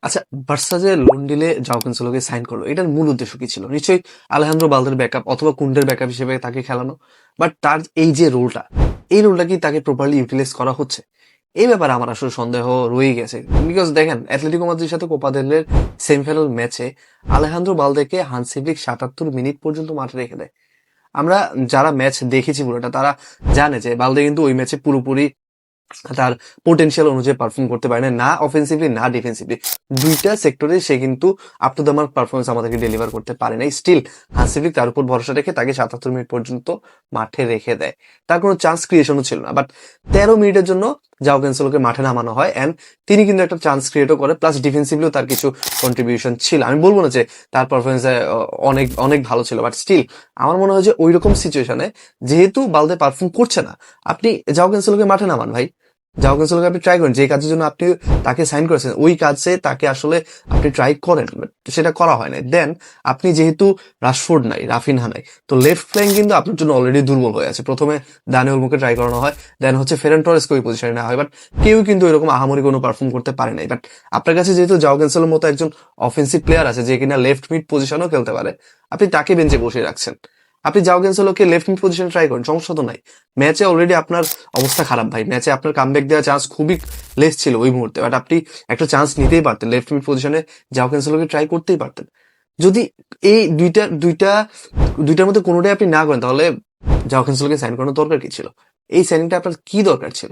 আচ্ছা, বার্সা যে loan delay জাও ক্যানসেলোকে sign করলো, এটার মূল উদ্দেশ্য কি ছিল? নিশ্চয়ই আলেহান্দ্রো বালদের ব্যাকআপ অথবা কুন্ডের ব্যাকআপ হিসেবে তাকে খেলানো। বাট তার এই যে রোলটা, এই রোলটা কি তাকে প্রপারলি ইউটিলাইজ করা হচ্ছে? এই ব্যাপারে আমার আসলে সন্দেহ রয়ে গেছে। বিকজ দেখেন, অ্যাথলেটিকো মাদ্রিদের সাথে কোপা দেল রের সেমিফাইনাল ম্যাচে আলেহান্দ্রো বালদেকে হানসি ফ্লিক ৭৭ মিনিট পর্যন্ত মাঠে রেখে দেয়। আমরা যারা ম্যাচ দেখেছি পুরোটা, তারা জানে যে বালদে কিন্তু ওই ম্যাচে পুরোপুরি তার পোটেনশিয়াল অনুযায়ী পারফর্ম করতে পারে না, না অফেন্সিভলি না ডিফেন্সিভলি। দুইটা সেক্টরে সে কিন্তু up to the mark performance আমাদেরকে ডেলিভার করতে পারে না। স্টিল হান্সি ফ্লিক তার উপর ভরসা রেখে তাকে ৭৭ মিনিট পর্যন্ত মাঠে রেখে দেয়। তার কোনো চান্স ক্রিয়েশনও ছিল না, বাট ১৩ মিনিটের জন্য জাও ক্যানসেলোকে মাঠে নামানো হয়, অ্যান্ড তিনি কিন্তু একটা চান্স ক্রিয়েটও করে, প্লাস ডিফেন্সিভলিও তার কিছু কন্ট্রিবিউশন ছিল। আমি বলবো না যে তার পারফরমেন্স অনেক অনেক ভালো ছিল, বাট স্টিল আমার মনে হয় যে ওই রকম সিচুয়েশনে যেহেতু বালদে পারফর্ম করছে না, আপনি জাও ক্যানসেলোকে মাঠে নামান ভাই। জাও ক্যানসেলোকে আপনি ট্রাই করেন, যে কাজের জন্য আপনি তাকে সাইন করেছেন ওই কাজে তাকে আসলে আপনি ট্রাই করেন, but সেটা করা হয় না। দেন আপনি যেহেতু রাশফোর্ড নাই, রাফিনহা নাই, তো লেফট ফ্ল্যাঙ্ক কিন্তু আপনার জন্য অলরেডি দুর্বল হয়ে আছে। প্রথমে দানি ওলমোকে ট্রাই করানো হয়, দেন হচ্ছে ফেরান টরেসকে ওই পজিশনে নেওয়া হয়, বাট কেউ কিন্তু এরকম আহামরি কোনো পারফর্ম করতে পারে নাই। বাট আপনার কাছে যেহেতু জাও ক্যানসেলোর মতো একজন অফেন্সিভ প্লেয়ার আছে যে কিনা লেফট মিড পজিশনেও খেলতে পারে, আপনি তাকে বেঞ্চে বসিয়ে রাখছেন। আপনি জাও ক্যানসেলোকে লেফট মিড পজিশনে ট্রাই করেন, সমস্যা তো নাই। ম্যাচে অলরেডি আপনার অবস্থা খারাপ ভাই, ম্যাচে আপনার কামব্যাক দেওয়ার চান্স খুবই লেস ছিল ওই মুহূর্তে, বাট আপনি একটা চান্স নিতেই পারতেন, লেফট মিড পজিশনে জাও ক্যানসেলোকে ট্রাই করতেই পারতেন। যদি এই দুইটার মধ্যে কোনোটাই আপনি না করেন, তাহলে জাও ক্যানসেলোকে সাইন করানোর দরকার কি ছিল? এই সাইনিংটা আপনার কি দরকার ছিল?